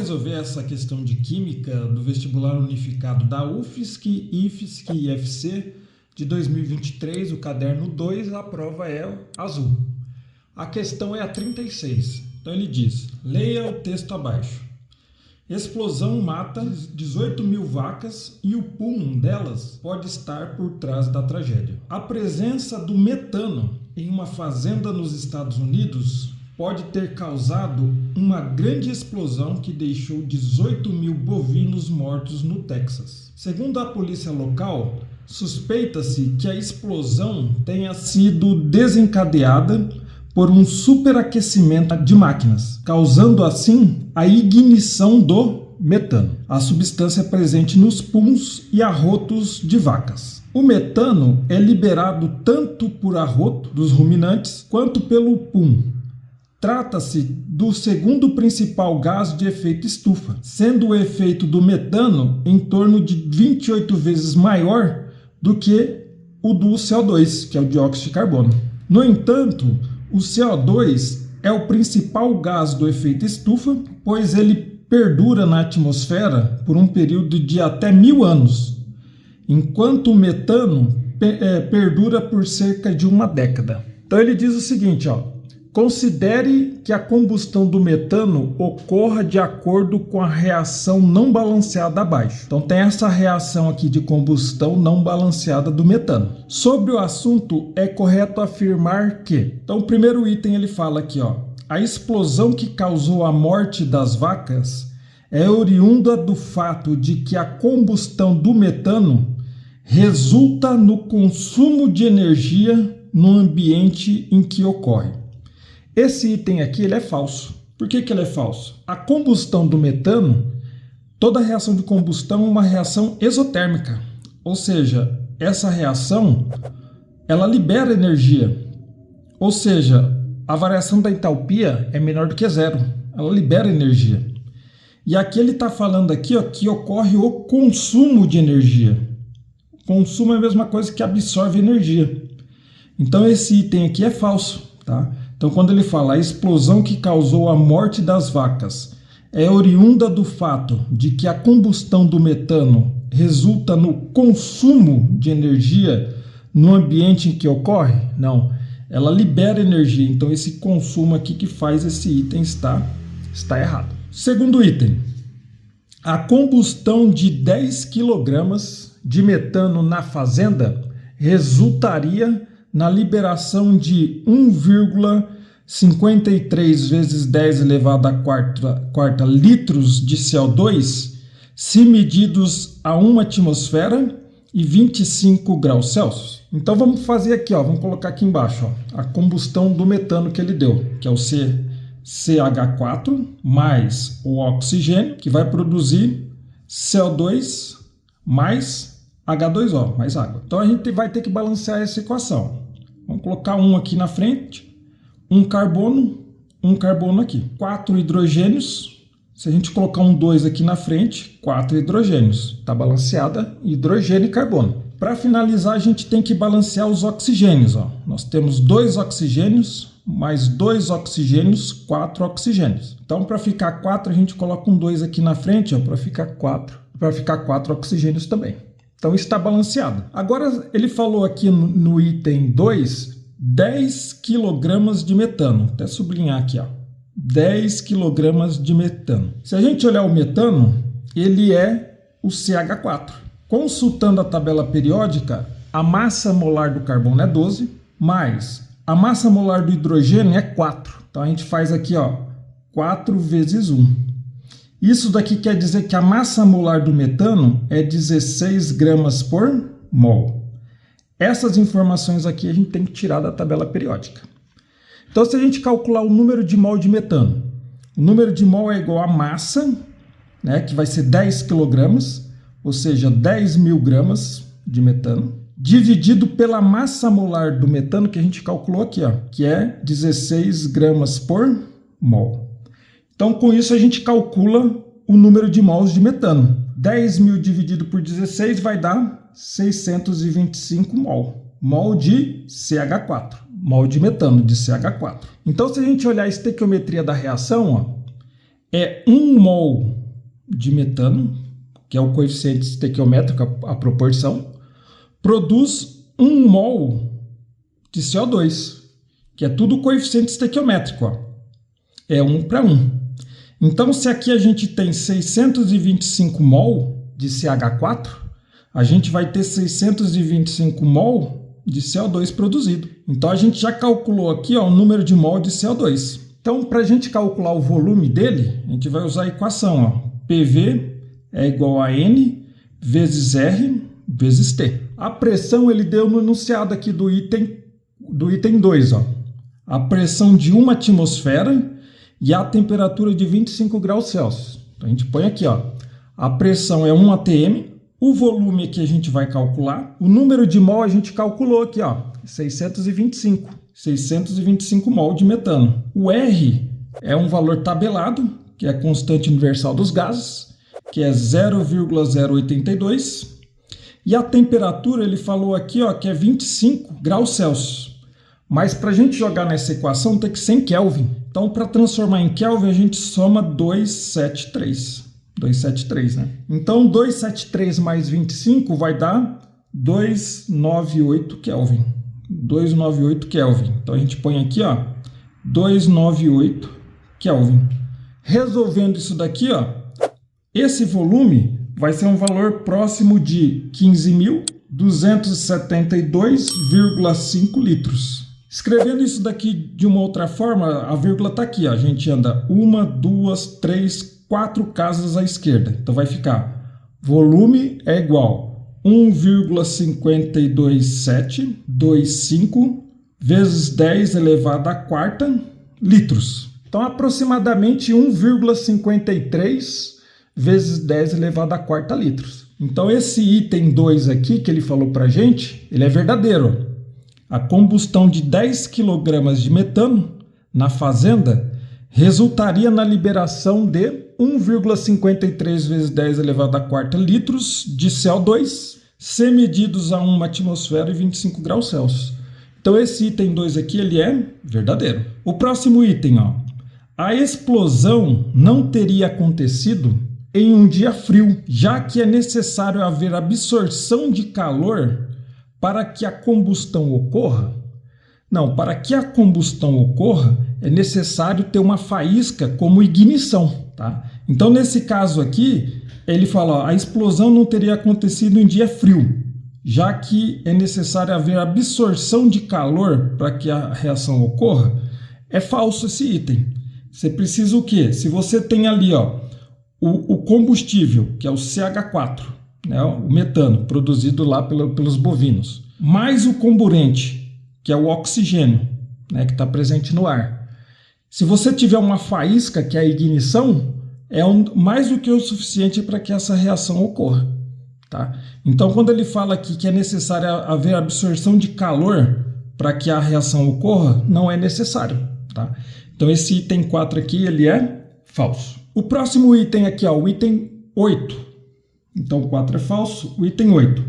resolver essa questão de química do vestibular unificado da UFSC, IFSC e IFC de 2023, o caderno 2, a prova é azul. A questão é a 36. Então ele diz, leia o texto abaixo. Explosão mata 18 mil vacas e o pulmão delas pode estar por trás da tragédia. A presença do metano em uma fazenda nos Estados Unidos pode ter causado uma grande explosão que deixou 18 mil bovinos mortos no Texas. Segundo a polícia local, suspeita-se que a explosão tenha sido desencadeada por um superaquecimento de máquinas, causando assim a ignição do metano, a substância presente nos pulmões e arrotos de vacas. O metano é liberado tanto por arroto dos ruminantes quanto pelo pulmão. Trata-se do segundo principal gás de efeito estufa, sendo o efeito do metano em torno de 28 vezes maior do que o do CO2, que é o dióxido de carbono. No entanto, o CO2 é o principal gás do efeito estufa, pois ele perdura na atmosfera por um período de até 1000 anos, enquanto o metano perdura por cerca de uma década. Então ele diz o seguinte, considere que a combustão do metano ocorra de acordo com a reação não balanceada abaixo. Então tem essa reação aqui de combustão não balanceada do metano. Sobre o assunto, é correto afirmar que... Então o primeiro item ele fala aqui, a explosão que causou a morte das vacas é oriunda do fato de que a combustão do metano resulta no consumo de energia no ambiente em que ocorre. Esse item aqui ele é falso. Por que ele é falso? A combustão do metano, toda reação de combustão é uma reação exotérmica. Ou seja, essa reação ela libera energia. Ou seja, a variação da entalpia é menor do que zero. Ela libera energia. E aqui ele está falando aqui que ocorre o consumo de energia. Consumo é a mesma coisa que absorve energia. Então esse item aqui é falso, tá? Então, quando ele fala a explosão que causou a morte das vacas é oriunda do fato de que a combustão do metano resulta no consumo de energia no ambiente em que ocorre? Não, ela libera energia. Então, esse consumo aqui que faz esse item está errado. Segundo item, a combustão de 10 kg de metano na fazenda resultaria na liberação de 1,53 vezes 10 elevado à quarta litros de CO2, se medidos a 1 atmosfera e 25 graus Celsius. Então vamos fazer aqui, vamos colocar aqui embaixo, a combustão do metano que ele deu, que é o CH4 mais o oxigênio, que vai produzir CO2 mais H2O, mais água. Então a gente vai ter que balancear essa equação. Vamos colocar um aqui na frente, um carbono aqui. 4 hidrogênios, se a gente colocar um 2 aqui na frente, 4 hidrogênios. Está balanceada hidrogênio e carbono. Para finalizar, a gente tem que balancear os oxigênios. Nós temos 2 oxigênios, mais 2 oxigênios, 4 oxigênios. Então, para ficar 4, a gente coloca um 2 aqui na frente, para ficar 4 oxigênios também. Então está balanceado. Agora ele falou aqui no item 2, 10 kg de metano. Até sublinhar aqui, 10 kg de metano. Se a gente olhar o metano, ele é o CH4. Consultando a tabela periódica, a massa molar do carbono é 12, mais a massa molar do hidrogênio é 4. Então a gente faz aqui, 4 vezes 1. Isso daqui quer dizer que a massa molar do metano é 16 gramas por mol. Essas informações aqui a gente tem que tirar da tabela periódica. Então, se a gente calcular o número de mol de metano, o número de mol é igual à massa, que vai ser 10 kg, ou seja, 10 mil gramas de metano, dividido pela massa molar do metano que a gente calculou aqui, que é 16 gramas por mol. Então, com isso, a gente calcula o número de mols de metano. 10 mil dividido por 16 vai dar 625 mol. Mol de CH4. Mol de metano de CH4. Então, se a gente olhar a estequiometria da reação, é 1 mol de metano, que é o coeficiente estequiométrico, a proporção, produz 1 mol de CO2, que é tudo coeficiente estequiométrico, ó. É 1 para 1. Então, se aqui a gente tem 625 mol de CH4, a gente vai ter 625 mol de CO2 produzido. Então, a gente já calculou aqui ó, o número de mol de CO2. Então, para a gente calcular o volume dele, a gente vai usar a equação. Ó. PV é igual a N vezes R vezes T. A pressão ele deu no enunciado aqui do item 2. Ó. A pressão de uma atmosfera e a temperatura de 25 graus Celsius. Então, a gente põe aqui, ó, a pressão é 1 atm, o volume aqui a gente vai calcular, o número de mol a gente calculou aqui, ó, 625 mol de metano. O R é um valor tabelado, que é a constante universal dos gases, que é 0,082, e a temperatura ele falou aqui, ó, que é 25 graus Celsius. Mas para a gente jogar nessa equação tem que ser em Kelvin. Então, para transformar em Kelvin, a gente soma 273. 273, né? Então, 273 mais 25 vai dar 298 Kelvin. 298 Kelvin. Então, a gente põe aqui, ó, 298 Kelvin. Resolvendo isso daqui, ó, esse volume vai ser um valor próximo de 15.272,5 litros. Escrevendo isso daqui de uma outra forma, a vírgula está aqui. Ó. A gente anda 1, 2, 3, 4 casas à esquerda. Então vai ficar volume é igual a 1,52725 vezes 10 elevado à quarta litros. Então aproximadamente 1,53 vezes 10 elevado à quarta litros. Então esse item 2 aqui que ele falou para a gente, ele é verdadeiro. A combustão de 10 kg de metano na fazenda resultaria na liberação de 1,53 vezes 10 elevado à quarta litros de CO2, se medidos a 1 atmosfera e 25 graus Celsius. Então esse item 2 aqui ele é verdadeiro. O próximo item, ó, a explosão não teria acontecido em um dia frio, já que é necessário haver absorção de calor para que a combustão ocorra? Não, para que a combustão ocorra é necessário ter uma faísca como ignição, tá? Então, nesse caso aqui, ele fala, ó, a explosão não teria acontecido em dia frio, já que é necessário haver absorção de calor para que a reação ocorra. É falso esse item. Você precisa o quê? Se você tem ali ó, o combustível, que é o CH4, né, o metano produzido lá pelos bovinos, mais o comburente, que é o oxigênio, né, que está presente no ar. Se você tiver uma faísca, que é a ignição, é mais do que o suficiente para que essa reação ocorra. Tá? Então, quando ele fala aqui que é necessário haver absorção de calor para que a reação ocorra, não é necessário. Tá? Então, esse item 4 aqui ele é falso. O próximo item aqui, ó, o item 8. Então, o 4 é falso. O item 8.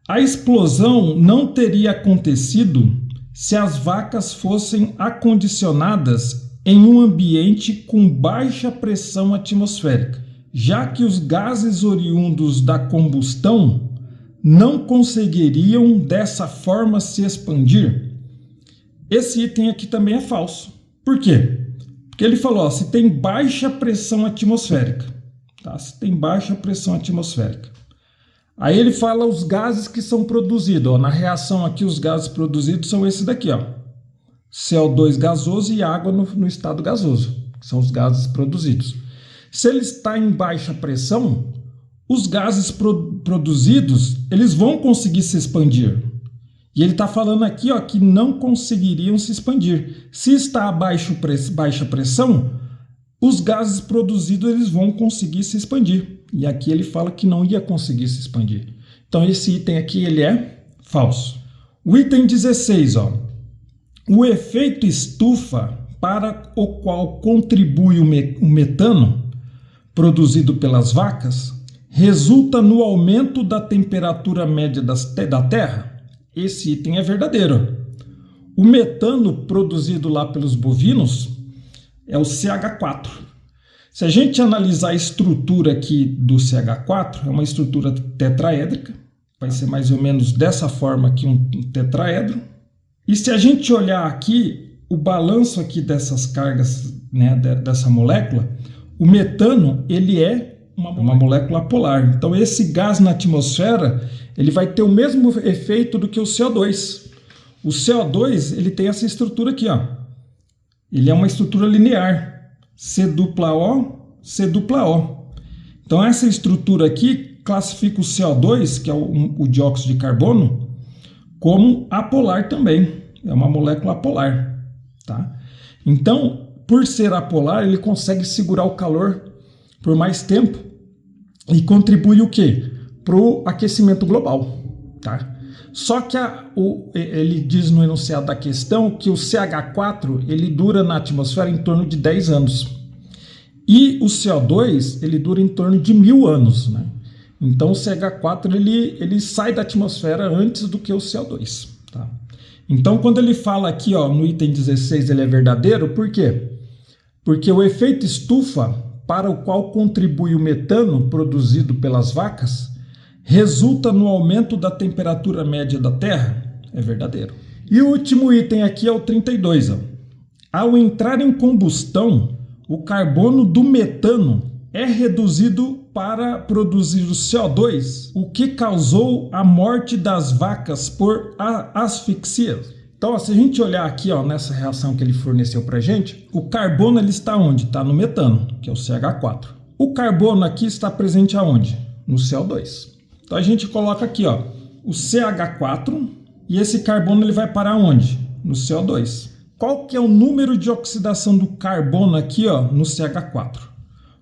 A explosão não teria acontecido se as vacas fossem acondicionadas em um ambiente com baixa pressão atmosférica, já que os gases oriundos da combustão não conseguiriam dessa forma se expandir. Esse item aqui também é falso. Por quê? Porque ele falou, ó, se tem baixa pressão atmosférica. Tá? Se tem baixa pressão atmosférica. Aí ele fala os gases que são produzidos. Ó, na reação aqui, os gases produzidos são esses daqui. Ó. CO2 gasoso e água no estado gasoso, que são os gases produzidos. Se ele está em baixa pressão, os gases produzidos eles vão conseguir se expandir. E ele está falando aqui ó, que não conseguiriam se expandir. Se está a baixa pressão, os gases produzidos eles vão conseguir se expandir. E aqui ele fala que não ia conseguir se expandir. Então esse item aqui ele é falso. O item 16, ó, o efeito estufa para o qual contribui o metano produzido pelas vacas resulta no aumento da temperatura média da Terra. Esse item é verdadeiro. O metano produzido lá pelos bovinos é o CH4. Se a gente analisar a estrutura aqui do CH4, é uma estrutura tetraédrica, vai ser mais ou menos dessa forma aqui, um tetraedro. E se a gente olhar aqui, o balanço aqui dessas cargas, né, dessa molécula, o metano, ele é uma molécula polar. Então esse gás na atmosfera, ele vai ter o mesmo efeito do que o CO2. O CO2, ele tem essa estrutura aqui, ó. Ele é uma estrutura linear. C-dupla-O, C-dupla-O. Então essa estrutura aqui classifica o CO2, que é o dióxido de carbono, como apolar também. É uma molécula apolar, tá? Então, por ser apolar, ele consegue segurar o calor por mais tempo e contribui o quê? Para o aquecimento global, tá? Só que ele diz no enunciado da questão que o CH4 ele dura na atmosfera em torno de 10 anos. E o CO2 ele dura em torno de 1000 anos, né? Então o CH4 ele sai da atmosfera antes do que o CO2, tá? Então quando ele fala aqui, ó, no item 16 ele é verdadeiro, por quê? Porque o efeito estufa, para o qual contribui o metano produzido pelas vacas, resulta no aumento da temperatura média da Terra? É verdadeiro. E o último item aqui é o 32. Ó. Ao entrar em combustão, o carbono do metano é reduzido para produzir o CO2, o que causou a morte das vacas por asfixia. Então, ó, se a gente olhar aqui, ó, nessa reação que ele forneceu para a gente, o carbono ele está onde? Está no metano, que é o CH4. O carbono aqui está presente aonde? No CO2. Então a gente coloca aqui, ó, o CH4 e esse carbono ele vai parar onde? No CO2. Qual que é o número de oxidação do carbono aqui, ó, no CH4?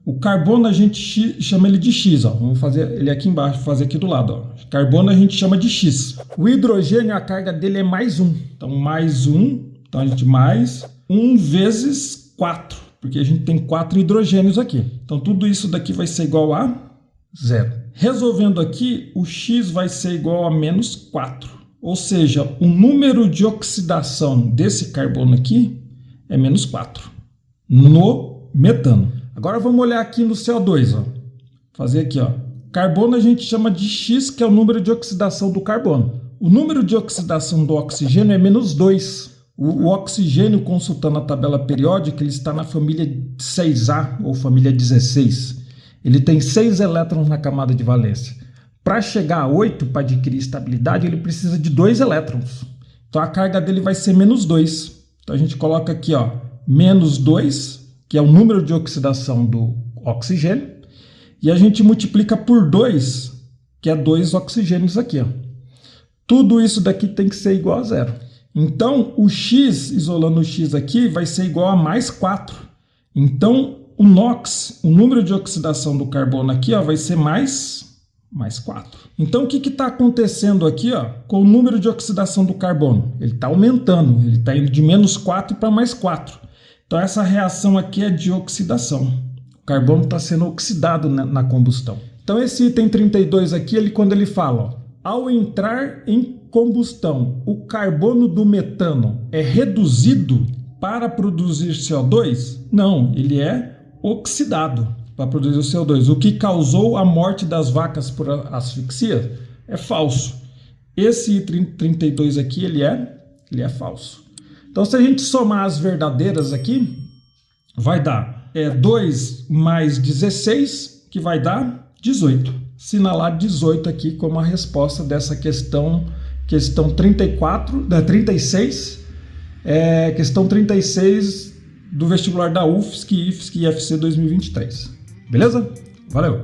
O carbono a gente chama ele de X, ó. Vamos fazer ele aqui embaixo, fazer aqui do lado, ó. Carbono a gente chama de X. O hidrogênio, a carga dele é mais 1. Então mais 1, então a gente mais 1 vezes 4, porque a gente tem 4 hidrogênios aqui. Então tudo isso daqui vai ser igual a 0. Resolvendo aqui, o X vai ser igual a menos 4. Ou seja, o número de oxidação desse carbono aqui é menos 4 no metano. Agora vamos olhar aqui no CO2. Ó. Fazer aqui. Ó. Carbono a gente chama de X, que é o número de oxidação do carbono. O número de oxidação do oxigênio é menos 2. O oxigênio, consultando a tabela periódica, ele está na família 6A ou família 16. Ele tem 6 elétrons na camada de valência. Para chegar a 8, para adquirir estabilidade, ele precisa de 2 elétrons. Então a carga dele vai ser menos 2. Então a gente coloca aqui, ó, menos 2, que é o número de oxidação do oxigênio, e a gente multiplica por 2, que é 2 oxigênios aqui. Ó. Tudo isso daqui tem que ser igual a 0. Então o X, isolando o X aqui, vai ser igual a mais 4. Então o NOx, o número de oxidação do carbono aqui, ó, vai ser mais 4. Então o que está acontecendo aqui, ó, com o número de oxidação do carbono? Ele está aumentando, ele está indo de menos 4 para mais 4. Então essa reação aqui é de oxidação. O carbono está sendo oxidado na combustão. Então esse item 32 aqui, quando ele fala, ó, ao entrar em combustão, o carbono do metano é reduzido para produzir CO2? Não, ele é oxidado para produzir o CO2. O que causou a morte das vacas por asfixia é falso. Esse item 32 aqui, ele é falso. Então, se a gente somar as verdadeiras aqui, vai dar 2 mais 16, que vai dar 18. Assinalar 18 aqui como a resposta dessa questão 36, questão 36 do vestibular da UFSC, IFSC e IFC 2023. Beleza? Valeu!